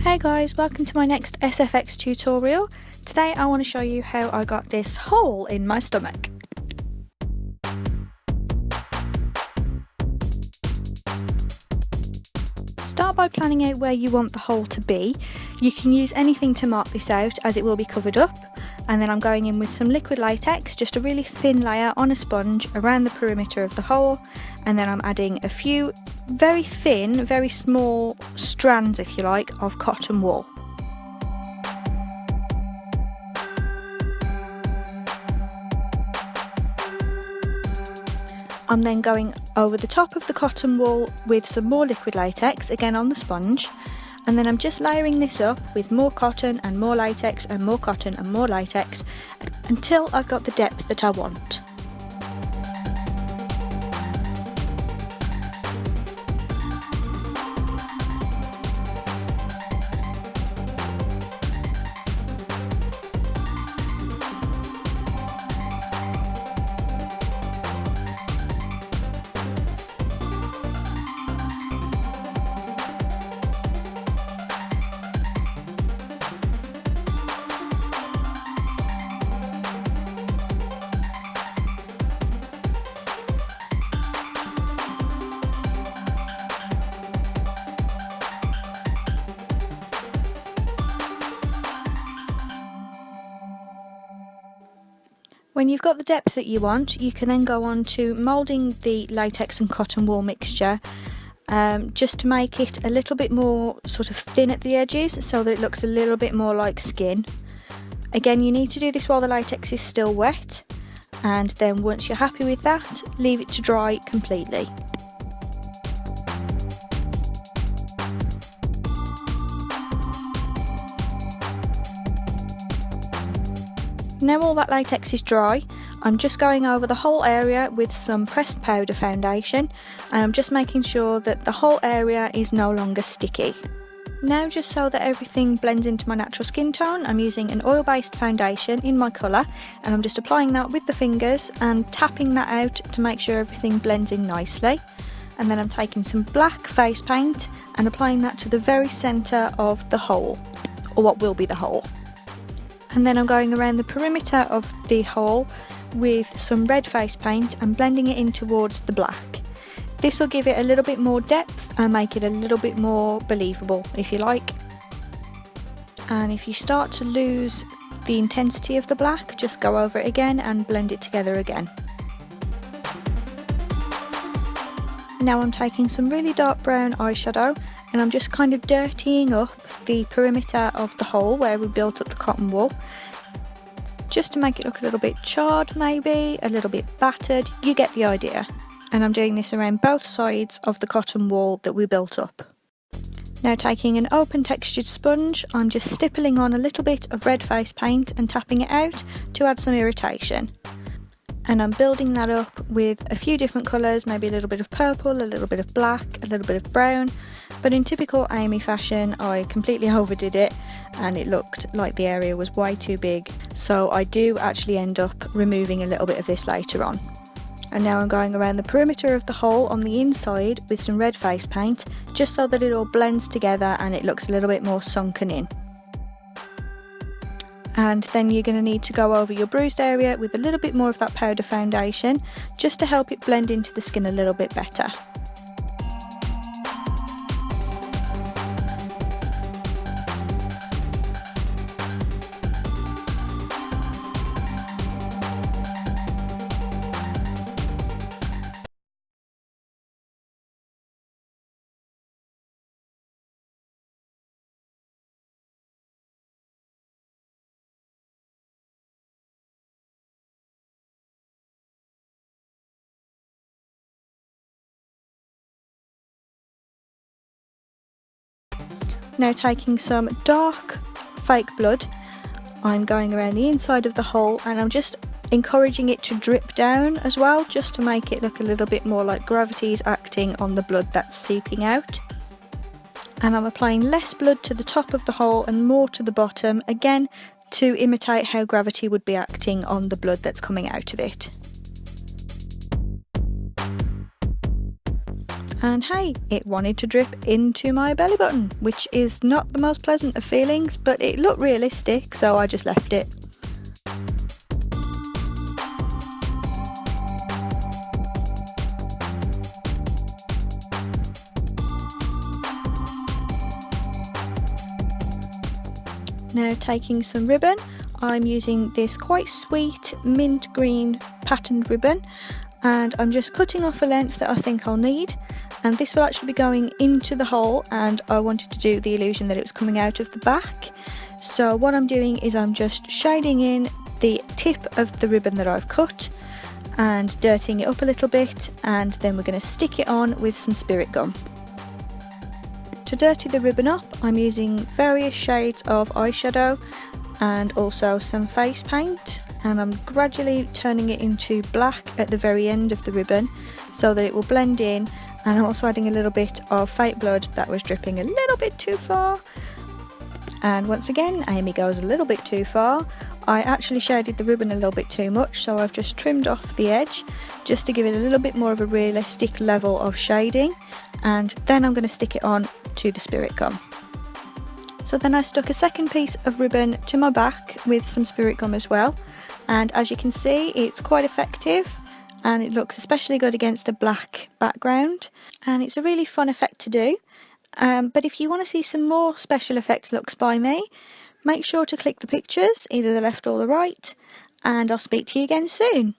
Hey guys, welcome to my next SFX tutorial. Today I want to show you how I got this hole in my stomach. Start by planning out where you want the hole to be. You can use anything to mark this out as it will be covered up, and then I'm going in with some liquid latex, just a really thin layer on a sponge around the perimeter of the hole, and then I'm adding a few very thin, very small strands, if you like, of cotton wool. I'm then going over the top of the cotton wool with some more liquid latex, again on the sponge, and then I'm just layering this up with more cotton and more latex and more cotton and more latex until I've got the depth that I want. When you've got the depth that you want, you can then go on to moulding the latex and cotton wool mixture just to make it a little bit more sort of thin at the edges so that it looks a little bit more like skin. Again, you need to do this while the latex is still wet, and then once you're happy with that, leave it to dry completely. Now all that latex is dry, I'm just going over the whole area with some pressed powder foundation, and I'm just making sure that the whole area is no longer sticky. Now, just so that everything blends into my natural skin tone, I'm using an oil-based foundation in my colour, and I'm just applying that with the fingers and tapping that out to make sure everything blends in nicely. And then I'm taking some black face paint and applying that to the very centre of the hole, or what will be the hole. And then I'm going around the perimeter of the hole with some red face paint and blending it in towards the black. This will give it a little bit more depth and make it a little bit more believable, if you like. And if you start to lose the intensity of the black, just go over it again and blend it together again. Now I'm taking some really dark brown eyeshadow and I'm just kind of dirtying up the perimeter of the hole where we built up the cotton wool, just to make it look a little bit charred, maybe a little bit battered, you get the idea. And I'm doing this around both sides of the cotton wool that we built up. Now, taking an open textured sponge, I'm just stippling on a little bit of red face paint and tapping it out to add some irritation. And I'm building that up with a few different colours, maybe a little bit of purple, a little bit of black, a little bit of brown, but in typical Amy fashion I completely overdid it and it looked like the area was way too big, so I do actually end up removing a little bit of this later on. And now I'm going around the perimeter of the hole on the inside with some red face paint, just so that it all blends together and it looks a little bit more sunken in. And then you're going to need to go over your bruised area with a little bit more of that powder foundation, just to help it blend into the skin a little bit better. Now, taking some dark fake blood, I'm going around the inside of the hole and I'm just encouraging it to drip down as well, just to make it look a little bit more like gravity is acting on the blood that's seeping out. And I'm applying less blood to the top of the hole and more to the bottom, again to imitate how gravity would be acting on the blood that's coming out of it. And hey, it wanted to drip into my belly button, which is not the most pleasant of feelings, but it looked realistic, so I just left it. Now taking some ribbon, I'm using this quite sweet mint green patterned ribbon, and I'm just cutting off a length that I think I'll need, and this will actually be going into the hole, and I wanted to do the illusion that it was coming out of the back. So what I'm doing is I'm just shading in the tip of the ribbon that I've cut and dirtying it up a little bit, and then we're going to stick it on with some spirit gum. To dirty the ribbon up, I'm using various shades of eyeshadow and also some face paint, and I'm gradually turning it into black at the very end of the ribbon so that it will blend in, and I'm also adding a little bit of fake blood that was dripping a little bit too far. And once again, Amy goes a little bit too far. I actually shaded the ribbon a little bit too much, so I've just trimmed off the edge just to give it a little bit more of a realistic level of shading, and then I'm going to stick it on to the spirit gum. So then I stuck a second piece of ribbon to my back with some spirit gum as well, and as you can see, it's quite effective and it looks especially good against a black background, and it's a really fun effect to do. But if you want to see some more special effects looks by me, make sure to click the pictures, either the left or the right, and I'll speak to you again soon.